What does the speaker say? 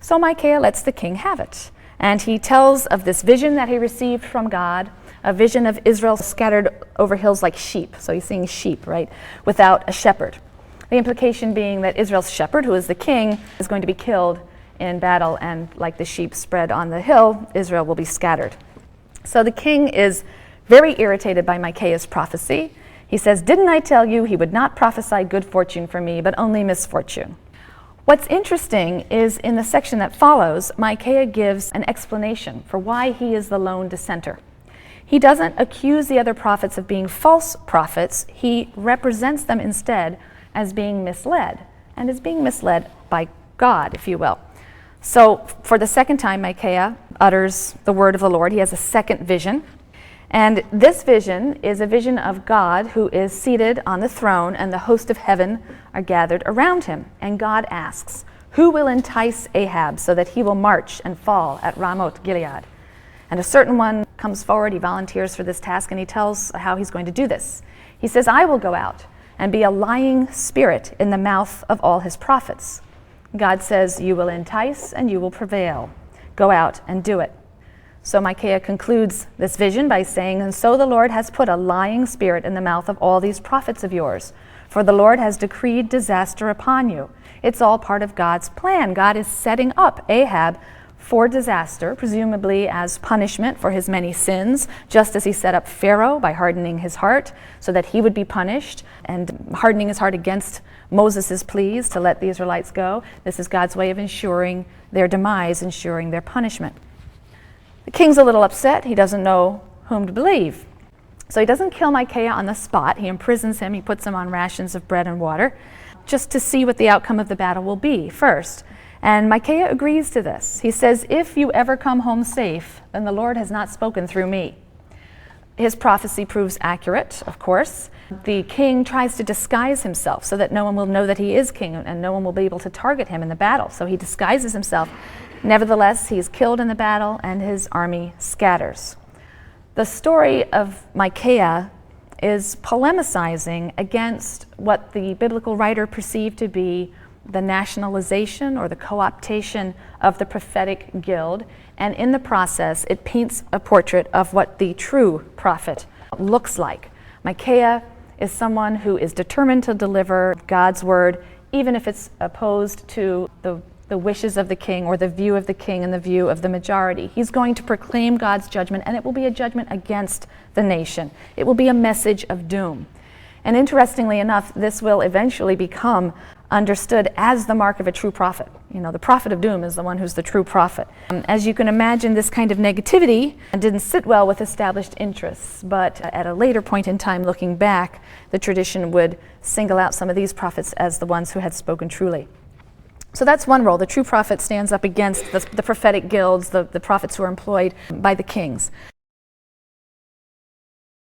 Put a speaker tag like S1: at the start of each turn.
S1: So Micaiah lets the king have it. And he tells of this vision that he received from God, a vision of Israel scattered over hills like sheep. So he's seeing sheep, right, without a shepherd. The implication being that Israel's shepherd, who is the king, is going to be killed in battle, and like the sheep spread on the hill, Israel will be scattered. So the king is very irritated by Micaiah's prophecy. He says, "Didn't I tell you he would not prophesy good fortune for me, but only misfortune?" What's interesting is in the section that follows, Micaiah gives an explanation for why he is the lone dissenter. He doesn't accuse the other prophets of being false prophets. He represents them instead as being misled, and as being misled by God, if you will. So for the second time, Micaiah utters the word of the Lord. He has a second vision. And this vision is a vision of God who is seated on the throne, and the host of heaven are gathered around him. And God asks, "Who will entice Ahab so that he will march and fall at Ramoth-gilead?" And a certain one comes forward, he volunteers for this task, and he tells how he's going to do this. He says, "I will go out and be a lying spirit in the mouth of all his prophets." God says, "You will entice and you will prevail. Go out and do it." So Micaiah concludes this vision by saying, "And so the Lord has put a lying spirit in the mouth of all these prophets of yours, for the Lord has decreed disaster upon you." It's all part of God's plan. God is setting up Ahab for disaster, presumably as punishment for his many sins, just as he set up Pharaoh by hardening his heart so that he would be punished, and hardening his heart against Moses' pleas to let the Israelites go. This is God's way of ensuring their demise, ensuring their punishment. The king's a little upset. He doesn't know whom to believe. So he doesn't kill Micaiah on the spot. He imprisons him. He puts him on rations of bread and water just to see what the outcome of the battle will be first. And Micaiah agrees to this. He says, "If you ever come home safe, then the Lord has not spoken through me." His prophecy proves accurate, of course. The king tries to disguise himself so that no one will know that he is king, and no one will be able to target him in the battle. So he disguises himself. Nevertheless, he is killed in the battle, and his army scatters. The story of Micaiah is polemicizing against what the biblical writer perceived to be the nationalization or the co-optation of the prophetic guild, and in the process it paints a portrait of what the true prophet looks like. Micaiah is someone who is determined to deliver God's word, even if it's opposed to the wishes of the king or the view of the king and the view of the majority. He's going to proclaim God's judgment, and it will be a judgment against the nation. It will be a message of doom. And interestingly enough, this will eventually become understood as the mark of a true prophet. You know, the prophet of doom is the one who's the true prophet. As you can imagine, this kind of negativity didn't sit well with established interests, but at a later point in time, looking back, the tradition would single out some of these prophets as the ones who had spoken truly. So that's one role. The true prophet stands up against the prophetic guilds, the prophets who are employed by the kings.